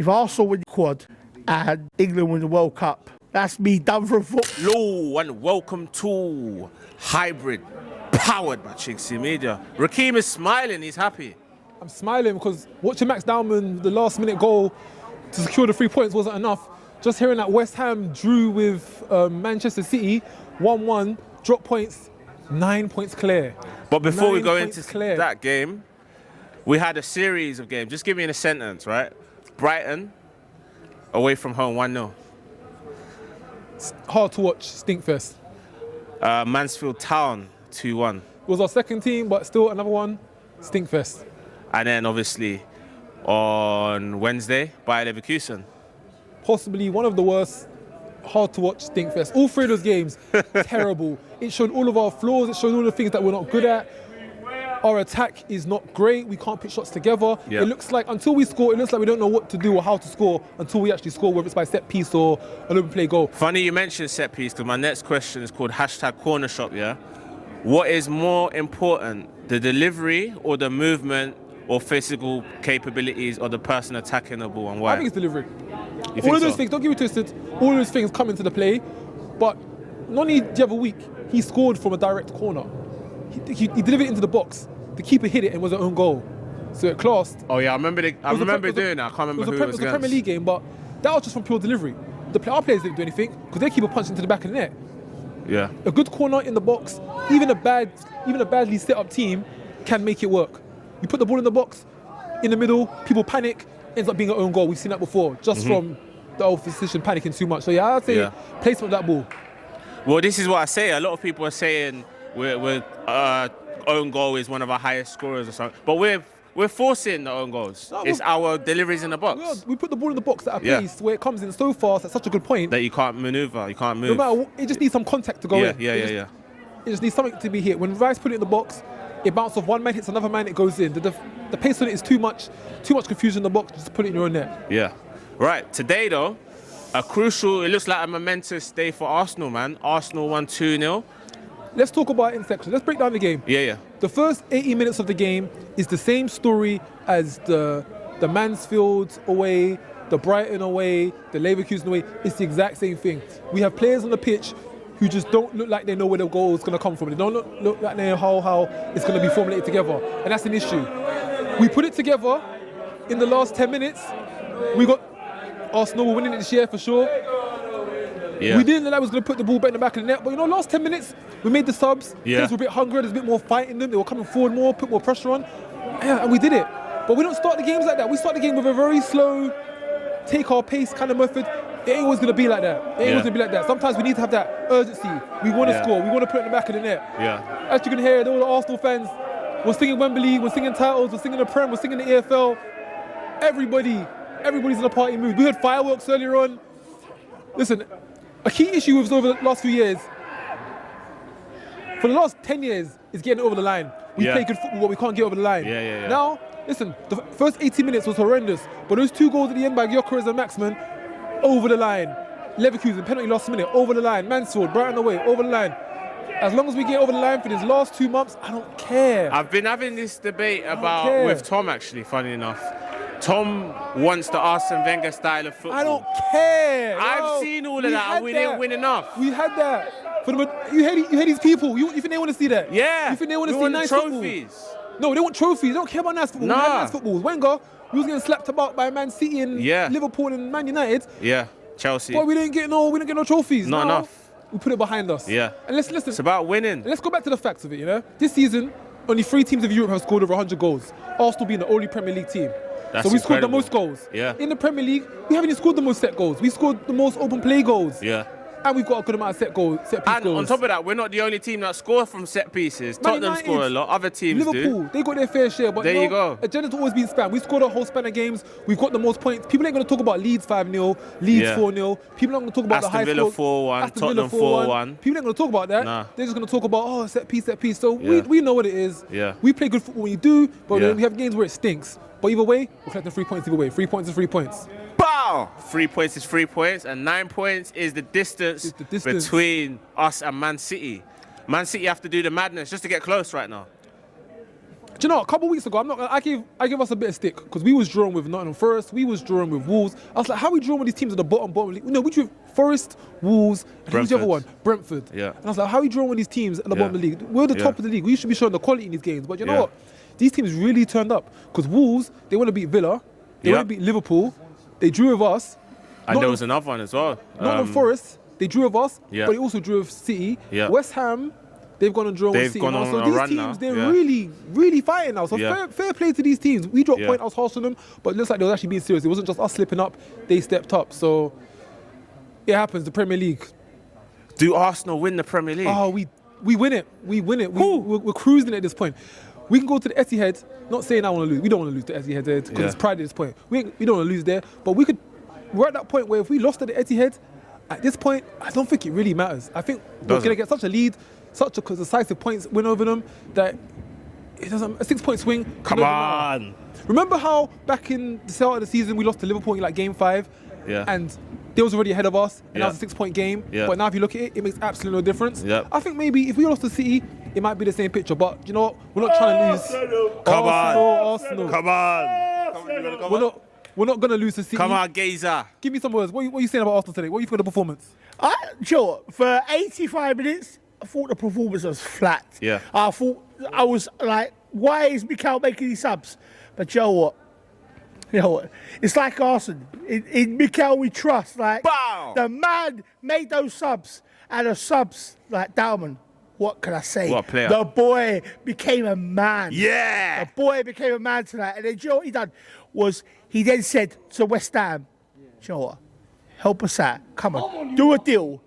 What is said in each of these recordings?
if Arsenal win the quad and England win the World Cup, that's me done for football. Hello and welcome to Hybrid, powered by chinkseyMEDIA. Rakeem is smiling, he's happy. I'm smiling because watching Max Dowman, the last minute goal to secure the 3 points wasn't enough. Just hearing that West Ham drew with Manchester City, 1-1, drop points, 9 points clear. But before we go into that game, we had a series of games. Just give me in a sentence, right? Brighton, away from home, 1-0. Hard to watch, stinkfest. Mansfield Town, 2-1. It was our second team, but still another one, stinkfest. And then obviously on Wednesday, Bayer Leverkusen. Possibly one of the worst, hard to watch, stinkfest. All three of those games, terrible. It showed all of our flaws, it showed all the things that we're not good at. Our attack is not great, we can't put shots together. Yep. It looks like, until we score, it looks like we don't know what to do or how to score until we actually score, whether it's by set piece or an open play goal. Funny you mentioned set piece, because my next question is called #cornershop, yeah? What is more important, the delivery or the movement or physical capabilities of the person attacking the ball, and why? I think it's delivery. You All of those so? things, don't get me twisted, all of those things come into the play, but Nwaneri the other week, he scored from a direct corner. He delivered it into the box. The keeper hit it and it was an own goal. So it classed. Oh yeah, I remember doing that. I can't remember who it was It was a Premier League game, but that was just from pure delivery. Our players didn't do anything because their keeper punched into the back of the net. Yeah. A good corner in the box, even a badly set up team can make it work. You put the ball in the box, in the middle, people panic, ends up being an own goal. We've seen that before, just from the opposition panicking too much. So yeah, I'd say placement of that ball. Well, this is what I say. A lot of people are saying we're own goal is one of our highest scorers or something, but we're forcing the own goals. No, it's our deliveries in the box. We put the ball in the box at a pace where it comes in so fast at such a good point that you can't maneuver, you can't move. No matter what, it just needs some contact to go in. Yeah. It just needs something to be hit. When Rice put it in the box, it bounces off one man, hits another man, it goes in. The pace on it is too much confusion in the box. Just put it in your own net. Yeah. Right. Today though, it looks like a momentous day for Arsenal, man. Arsenal won 2-0. Let's talk about it in sections. Let's break down the game. Yeah. The first 80 minutes of the game is the same story as the Mansfield away, the Brighton away, the Leverkusen away. It's the exact same thing. We have players on the pitch who just don't look like they know where the goal is going to come from. They don't look like they know how it's going to be formulated together. And that's an issue. We put it together in the last 10 minutes. We got Arsenal winning it this year for sure. Yeah. We didn't know that was going to put the ball back in the back of the net, but last 10 minutes, we made the subs. Players were a bit hungrier, there's a bit more fight in them, they were coming forward more, put more pressure on, and we did it. But we don't start the games like that. We start the game with a very slow, take our pace kind of method. It ain't always going to be like that. Sometimes we need to have that urgency. We want to score, we want to put it in the back of the net. Yeah. As you can hear, all the Arsenal fans, we're singing Wembley, we're singing titles, we're singing the Prem, we're singing the EFL. Everybody's in a party mood. We heard fireworks earlier on. Listen, a key issue with us over the last few years, for the last 10 years, is getting over the line. We play good football, but we can't get over the line. Yeah. Now, listen, the first 80 minutes was horrendous, but those 2 goals at the end by Gyökeres and Maxman, over the line. Leverkusen, penalty last minute, over the line. Mansfield, Brighton away, over the line. As long as we get over the line for these last 2 months, I don't care. I've been having this debate with Tom, actually, funny enough. Tom wants the Arsene Wenger style of football. I don't care. I've seen all of that and we didn't win enough. We had that. You hear these people. You think they want to see that? Yeah. You think they want to see nice trophies? Football? No, they want trophies. They don't care about nice football. Nah. We had nice football. Wenger, we was getting slapped about by Man City and Liverpool and Man United. Yeah, Chelsea. But we didn't get no trophies. Not enough. We put it behind us. Yeah. And listen. It's about winning. And let's go back to the facts of it, This season, only 3 teams of Europe have scored over 100 goals. Arsenal being the only Premier League team. That's so we scored the incredible. most goals. Yeah. In the Premier League, we haven't even scored the most set goals. We scored the most open play goals. Yeah. And we've got a good amount of set piece goals. And on top of that, we're not the only team that score from set pieces. Tottenham score a lot, other teams Liverpool, they got their fair share, but there you go. Agenda's always been spanned. We scored a whole span of games. We've got the most points. People ain't going to talk about Leeds 5-0, Leeds 4-0. People aren't going to talk about the high Aston Villa scores. 4-1, Tottenham 4-1. People ain't going to talk about that. Nah. They're just going to talk about, set piece. So we know what it is. Yeah. We play good football when you do, but we have games where it stinks. But either way, we're collecting 3 points either way. 3 points is 3 points. Bow! 3 points is 3 points, and 9 points is the distance, between us and Man City. Man City have to do the madness just to get close right now. Do you know, a couple of weeks ago, I gave us a bit of stick because we was drawing with Nottingham Forest, we was drawing with Wolves. I was like, how are we drawing with these teams at the bottom league? No, we drew Forest, Wolves, and who's the other one? Brentford. Yeah. And I was like, how are we drawing with these teams at the bottom of the league? We're the top of the league. We should be showing the quality in these games. But you know what? These teams really turned up because Wolves, they want to beat Villa, they want to beat Liverpool, they drew with us. And there was another one as well. Nottingham Forest, they drew with us, Yeah. but they also drew with City. Yeah. West Ham, they've gone and drawn with City. Gone now. on So a these run teams, now. they're Yeah. really, really fighting now. So fair play to these teams. We dropped point, I was harsh on them, but it looks like they were actually being serious. It wasn't just us slipping up, they stepped up. So it happens, the Premier League. Do Arsenal win the Premier League? Oh, we win it. We win it. We're cruising at this point. We can go to the Etihad, not saying I want to lose. We don't want to lose to Etihad because it's pride at this point. We don't want to lose there, but we're at that point where if we lost at the Etihad, at this point, I don't think it really matters. I think we're going to get such a lead, such a decisive points win over them that it doesn't. A 6-point swing. Come on. Remember how back in the start of the season we lost to Liverpool in like game 5, and they was already ahead of us, and that was a 6-point game. But now if you look at it, it makes absolutely no difference. I think maybe if we lost to City, it might be the same picture. But you know what? We're not trying to lose. Come on. Arsenal. Come on. We're not going to lose to City. Come on, Gazer. Give me some words. What are you saying about Arsenal today? What do you think of the performance? Sure, for 85 minutes, I thought the performance was flat. Yeah. I was like, why is MIKEL making these subs? But you know what? It's like Arsenal. In MIKEL we trust. Like, the man made those subs, and the subs, like Dowman, what can I say? What a player. The boy became a man. Yeah. The boy became a man tonight. And then you know what he done? He then said to West Ham, you know what? Help us out. Come on. Do a deal.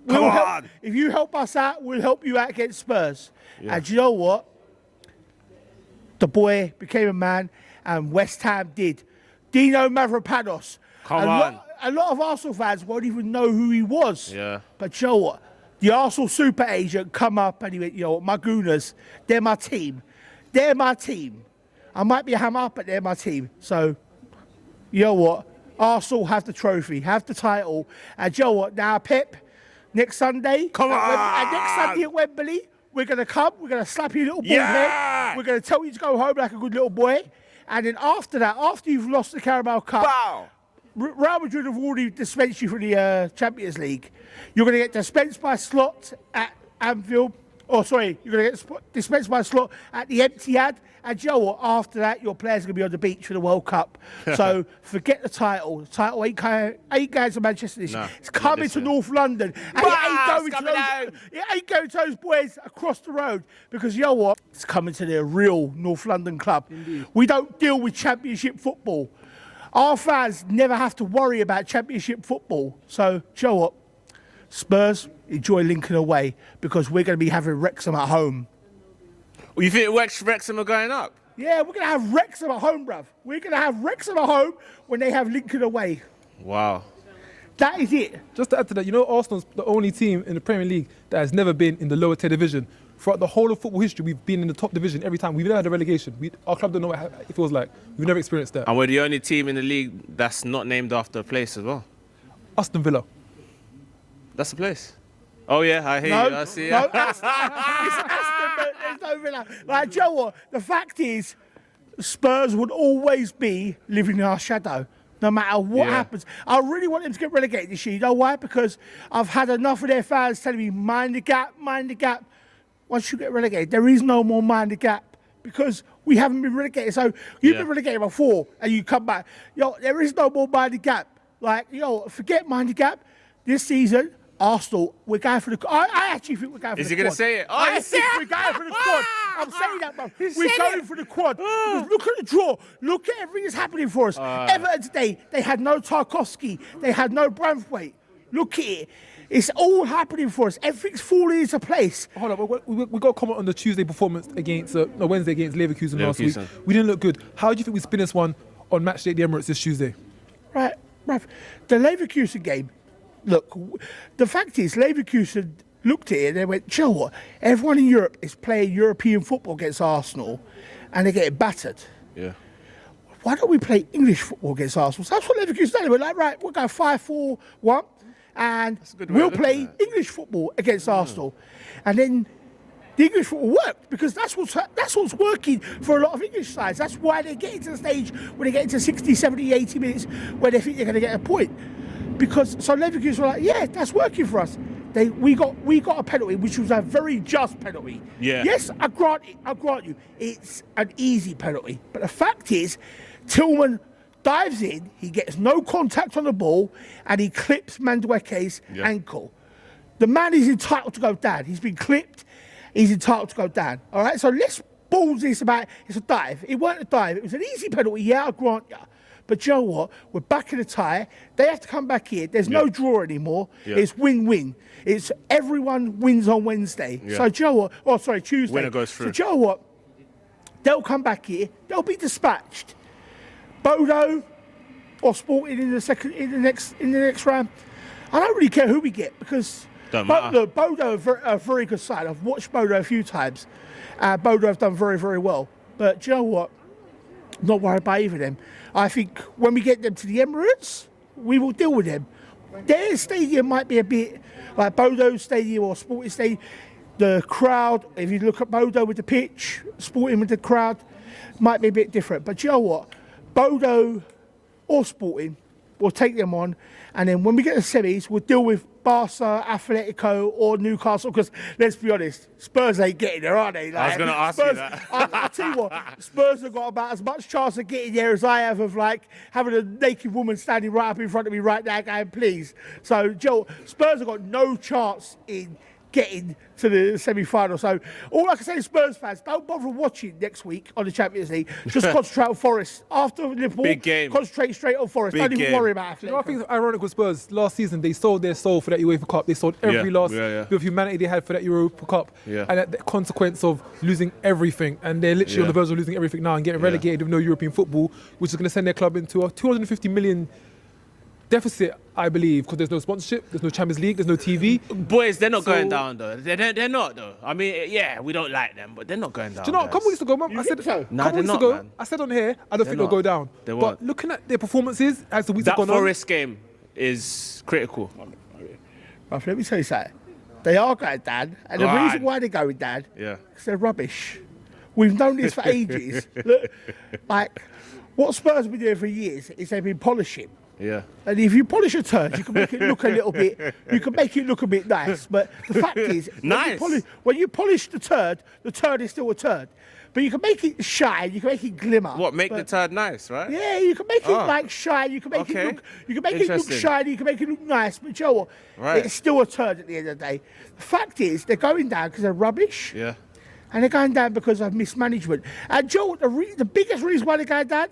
Come on. If you help us out, we'll help you out against Spurs. And you know what? The boy became a man, and West Ham did. Dino Mavropanos. A lot of Arsenal fans won't even know who he was. Yeah. But you know what? The Arsenal super agent come up and he went, you know what, my Gooners, they're my team. They're my team. I might be a hammer, but they're my team. So, you know what? Arsenal have the trophy, have the title. And you know what? Now, Pep, next Sunday. Next Sunday at Wembley, we're going to come. We're going to slap you little bald head. We're going to tell you to go home like a good little boy. And then after that, after you've lost the Carabao Cup, Real Madrid have already dispensed you from the Champions League. You're going to get dispensed by slot at Anfield. You're going to get dispensed by slot at the Etihad. And you know what? After that, your players are going to be on the beach for the World Cup. So forget the title. The title ain't going to Manchester this year. It's coming to North London. And it ain't going to those boys across the road. Because you know what? It's coming to their real North London club. Indeed. We don't deal with Championship football. Our fans never have to worry about Championship football. So, you know what? Spurs, enjoy Lincoln away because we're going to be having Wrexham at home. Well, you think Wrexham are going up? Yeah, we're going to have Wrexham at home, bruv. We're going to have Wrexham at home when they have Lincoln away. Wow. That is it. Just to add to that, You know, Arsenal's the only team in the Premier League that has never been in the lower tier division. Throughout the whole of football history, we've been in the top division every time. We've never had a relegation. Our club don't know what it feels like. We've never experienced that. And we're the only team in the league that's not named after a place as well. Aston Villa. That's the place. Oh, yeah, I hear you. I see it. No, it's Aston, but there's no Villa. Like, you know what? The fact is, Spurs would always be living in our shadow. No matter what happens. I really want them to get relegated this year. You know why? Because I've had enough of their fans telling me, mind the gap, mind the gap. Once you get relegated, there is no more mind the gap because we haven't been relegated. So you've been relegated before and you come back. There is no more mind the gap. Like, forget mind the gap. This season, Arsenal, we're going for the... I actually think we're going for the quad. Is he going to say it? Oh, I think we're going for the quad. I'm saying that, bro. We're going for the quad. Look at the draw. Look at everything that's happening for us. Everton today, they had no Tarkowski. They had no Branthwaite. Look at it. It's all happening for us. Everything's falling into place. Hold on, we got a comment on the Tuesday performance against, Wednesday against Leverkusen last week. We didn't look good. How do you think we spin this one on match day at the Emirates this Tuesday? Right, bruv. The Leverkusen game, look, the fact is, Leverkusen looked at it and they went, you know what? Everyone in Europe is playing European football against Arsenal and they're getting battered. Yeah. Why don't we play English football against Arsenal? So that's what Leverkusen done. They were like, right, we'll go 5-4-1 and we'll play English football against Arsenal. And then the English football worked, because that's what's working for a lot of English sides. That's why they get into the stage when they get into 60, 70, 80 minutes where they think they're going to get a point. Because so Leverkusen were like, yeah, that's working for us. We got a penalty, which was a very just penalty. Yeah. Yes, I grant you, it's an easy penalty. But the fact is, Tillman dives in, he gets no contact on the ball, and he clips Madueke's ankle. The man is entitled to go down. He's been clipped. He's entitled to go down. All right, so let's balls this about. It's a dive. It weren't a dive. It was an easy penalty. Yeah, I grant you. But you know what? We're back in the tie. They have to come back here. There's no draw anymore. It's win-win. It's everyone wins on Wednesday. So do you know what? Oh, sorry, Tuesday. Winner goes through. So do you know what? They'll come back here. They'll be dispatched. Bodo or Sporting in the next round. I don't really care who we get, because look, Bodo are a very good side. I've watched Bodo a few times. Bodo have done very, very well. But do you know what? I'm not worried about either of them. I think when we get them to the Emirates, we will deal with them. Their stadium might be a bit like Bodo's stadium or Sporting Stadium. The crowd, if you look at Bodo with the pitch, Sporting with the crowd, might be a bit different. But you know what? Bodo or Sporting, we'll take them on. And then when we get to semis, we'll deal with Barca, Atletico or Newcastle, because let's be honest, Spurs ain't getting there, are they? Like, I was going to ask you that. I'll tell you what, Spurs have got about as much chance of getting there as I have of like having a naked woman standing right up in front of me right now going, please. So, Joe, Spurs have got no chance in getting to the semi-final. So all I can say to Spurs fans, don't bother watching next week on the Champions League. Just concentrate on Forest. After Liverpool, big game. Concentrate straight on Forest. Don't even worry about it. You know, I think it's ironic with Spurs. Last season, they sold their soul for that UEFA Cup. They sold every last bit of humanity they had for that Europa Cup. And at the consequence of losing everything. And they're literally on the verge of losing everything now and getting relegated with no European football, which is going to send their club into a 250 million deficit, I believe, because there's no sponsorship, there's no Champions League, there's no TV. Boys, they're not going down, though. They're not, though. I mean, yeah, we don't like them, but they're not going down. Do you know, a couple weeks ago, man, I said, I said on here, I don't think they'll go down. They won't. But looking at their performances as the weeks have gone on. That Forest game is critical. Let me tell you something. They are going down, and the reason why they're going down is they're rubbish. We've known this for ages. Look, like, what Spurs have been doing for years is they've been polishing. And if you polish a turd, you can make it look a little bit. You can make it look a bit nice. But the fact is, when you polish the turd is still a turd. But you can make it shine. You can make it glimmer. What, make the turd nice, right? Yeah, you can make it like shine. You can make it look. You can make it look shiny. You can make it look nice. But you know what? It's still a turd at the end of the day. The fact is, they're going down because they're rubbish. And they're going down because of mismanagement. And Joe, the biggest reason why they're going down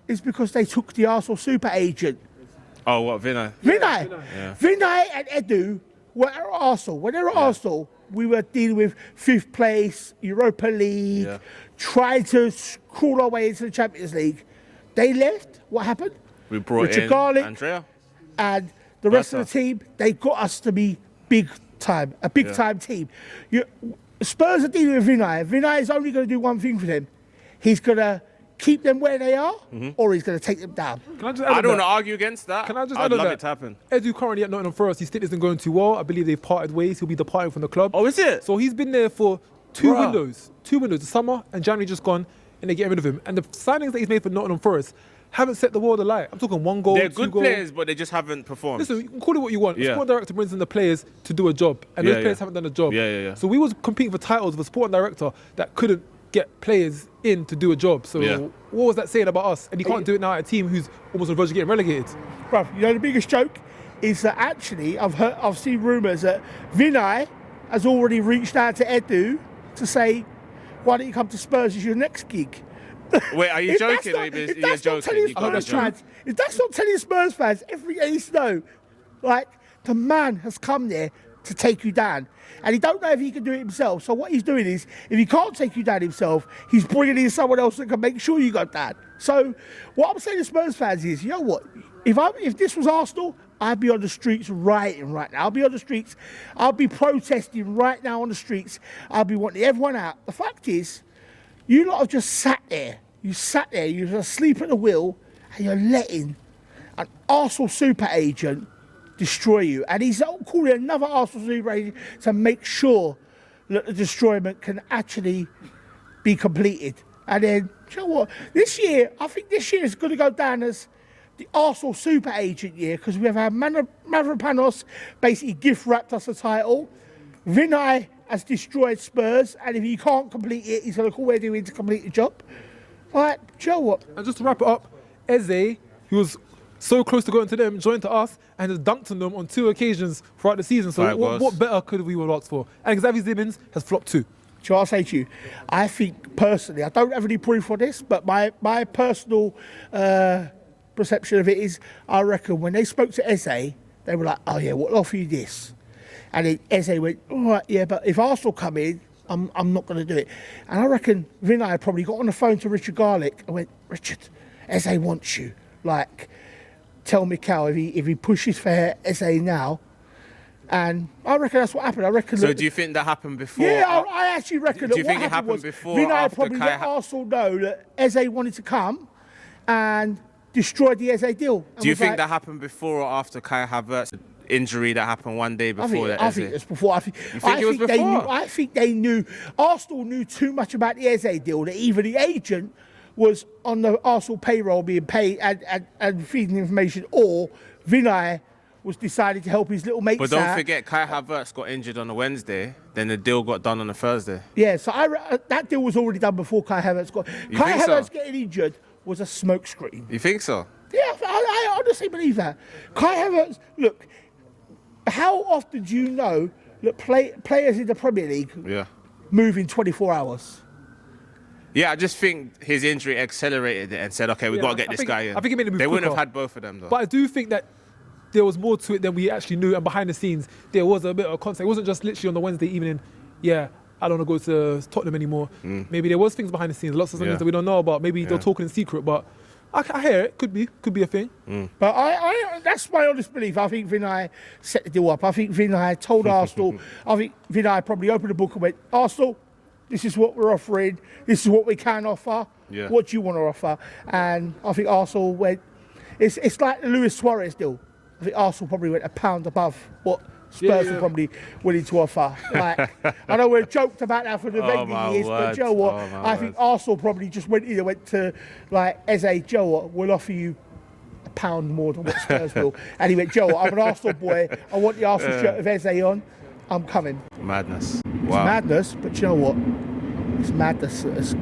is because they took the Arsenal super agent. Oh, what, Vinay? Vinay and Edu were at Arsenal. When they were at Arsenal, we were dealing with 5th place, Europa League, trying to crawl our way into the Champions League. They left. What happened? We brought in Andrea. And the rest of the team, they got us to be big time, a big time team. Spurs are dealing with Vinay. Vinay is only going to do one thing for them. He's going to keep them where they are, or he's going to take them down. I don't want to argue against that. Can I just I'd love it to happen. Edu currently at Nottingham Forest, his stint isn't going too well. I believe they've parted ways. He'll be departing from the club. Oh, is it? So he's been there for two windows, the summer and January just gone, and they're getting rid of him. And the signings that he's made for Nottingham Forest haven't set the world alight. I'm talking 1 goal, They're 2 good goals. players, but they just haven't performed. Listen, you can call it what you want. The sport director brings in the players to do a job, and those players haven't done a job. So we was competing for titles with a sporting director that couldn't get players in to do a job. So what was that saying about us? And you can't do it now at a team who's almost on the verge of getting relegated. Bruv, you know the biggest joke is that actually I've seen rumours that Vinay has already reached out to Edu to say, why don't you come to Spurs as your next gig? Wait, are you joking? If that's not telling Spurs fans, everybody needs to know, like, the man has come there to take you down. And he don't know if he can do it himself. So what he's doing is, if he can't take you down himself, he's bringing in someone else that can make sure you got down. So what I'm saying to Spurs fans is, you know what? If this was Arsenal, I'd be on the streets rioting right now. I'll be on the streets. I'll be protesting right now on the streets. I'll be wanting everyone out. The fact is, you lot have just sat there. You're just asleep at the wheel, and you're letting an Arsenal super agent destroy you. And he's calling another Arsenal super agent to make sure that the destroyment can actually be completed. And then, you know what? This year, I think this year is going to go down as the Arsenal super agent year, because we have had Mavropanos basically gift wrapped us a title. Vinay has destroyed Spurs, and if he can't complete it, he's going to call Edu in to complete the job. Like, do you know what? And just to wrap it up, Eze, who was so close to going to them, joined to us and has dunked on them on 2 occasions throughout the season. So what better could we have asked for? And Xavi Simmons has flopped 2. So I'll say to you, I think personally, I don't have any proof for this, but my personal perception of it is, I reckon when they spoke to Eze, they were like, oh yeah, we'll offer you this. And then Eze went, all right, yeah, but if Arsenal come in, I'm not going to do it. And I reckon Vinay probably got on the phone to Richard Garlick and went, Richard, Eze wants you. Like, tell MIKEL if he pushes for Eze now. And I reckon that's what happened. I reckon. So do you think that happened before? Yeah, I actually reckon that what happened happened was before? Vinay probably let Arsenal know that Eze wanted to come and destroyed the Eze deal. Do you think that happened before or after Kai Havertz's injury that happened one day before I think it's before. I think it was before? I think they knew. Arsenal knew too much about the Eze deal that even the agent was on the Arsenal payroll being paid and feeding information, or Vinay was decided to help his little mates out. But don't forget, Kai Havertz got injured on a Wednesday, then the deal got done on a Thursday. Yeah, so that deal was already done before Kai Havertz got... Kai Havertz getting injured was a smokescreen. You think so? Yeah, I honestly believe that. Kai Havertz, look, how often do you know that players in the Premier League move in 24 hours? Yeah, I just think his injury accelerated it and said, okay, we've got to get this guy in. I think it made the move They wouldn't quicker. have had both of them, though. But I do think that there was more to it than we actually knew, and behind the scenes, there was a bit of context. It wasn't just literally on the Wednesday evening, yeah, I don't want to go to Tottenham anymore. Maybe there was things behind the scenes, lots of things that we don't know about. Maybe they're talking in secret, but I hear it. Could be a thing. But I that's my honest belief. I think Vinay set the deal up. I think Vinay told Arsenal. I think Vinay probably opened the book and went, Arsenal, this is what we're offering. This is what we can offer. Yeah. What do you want to offer? And I think Arsenal went. It's like the Luis Suarez deal. I think Arsenal probably went a pound above what Spurs were probably willing to offer. Like, I know we've joked about that for the Wenger years, but Joe, what? I think Arsenal probably just went to like Eze, Joe, what? We'll offer you a pound more than what Spurs will. And he went, Joe, I'm an Arsenal boy. I want the Arsenal shirt of Eze on. I'm coming. Madness. It's madness, but you know what? It's madness that has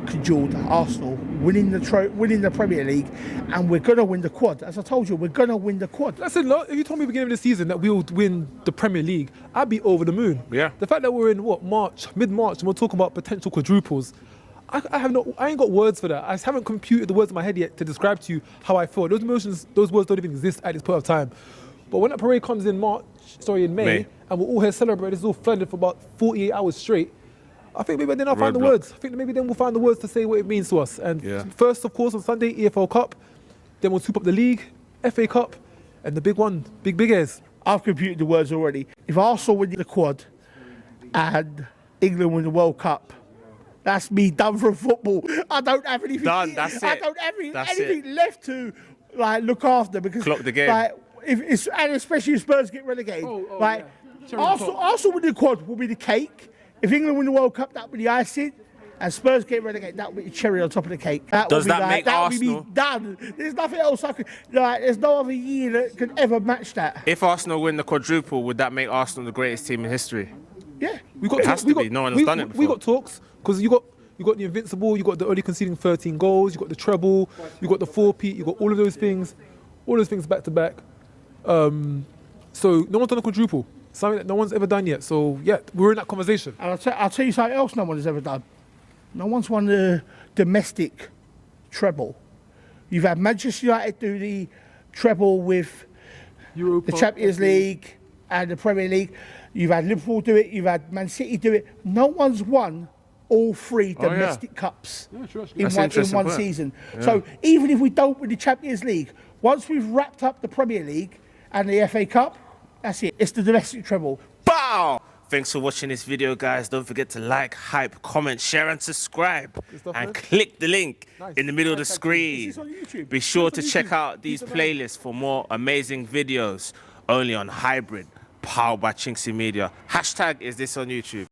cajoled Arsenal winning the Premier League, and we're going to win the quad. As I told you, we're going to win the quad. Listen, if you told me beginning of the season that we would win the Premier League, I'd be over the moon. Yeah. The fact that we're in mid-March, and we're talking about potential quadruples, I ain't got words for that. I haven't computed the words in my head yet to describe to you how I feel. Those emotions, those words don't even exist at this point of time. But when that parade comes in May, and we're all here celebrating, it's all flooded for about 48 hours straight, I think maybe then I'll find the words. I think maybe then we'll find the words to say what it means to us. And first, of course, on Sunday, EFL Cup. Then we'll swoop up the league, FA Cup, and the big one, big airs. I've computed the words already. If Arsenal win the quad and England win the World Cup, that's me done from football. I don't have anything. Done. That's it. I don't have anything left to like look after, because clock the game. Like, and especially if Spurs get relegated. Arsenal win the quad will be the cake. If England win the World Cup, that will be the icing. And Spurs get relegated, that will be the cherry on top of the cake. Does that make Arsenal? Will be done. There's nothing else there's no other year that could ever match that. If Arsenal win the quadruple, would that make Arsenal the greatest team in history? Yeah. It has to be. No one has done it before. We got talks, because you got the Invincible, you got the early conceding 13 goals, you got the treble, you got the 4-peat, you got all of those things back to back. So no one's done a quadruple. Something that no one's ever done yet. So, yeah, we're in that conversation. And I'll tell you something else no one has ever done. No one's won the domestic treble. You've had Manchester United do the treble with Europa, the Champions League and the Premier League. You've had Liverpool do it. You've had Man City do it. No one's won all 3 domestic cups in one season. Yeah. So even if we don't win the Champions League, once we've wrapped up the Premier League and the FA Cup, that's it. It's the domestic treble. Bow! Thanks for watching this video, guys. Don't forget to like, hype, comment, share, and subscribe. And click the link in the middle of the screen. This is on YouTube. Be sure to check out these playlists for more amazing videos only on Hybrid, powered by chinkseyMEDIA. # is this on YouTube.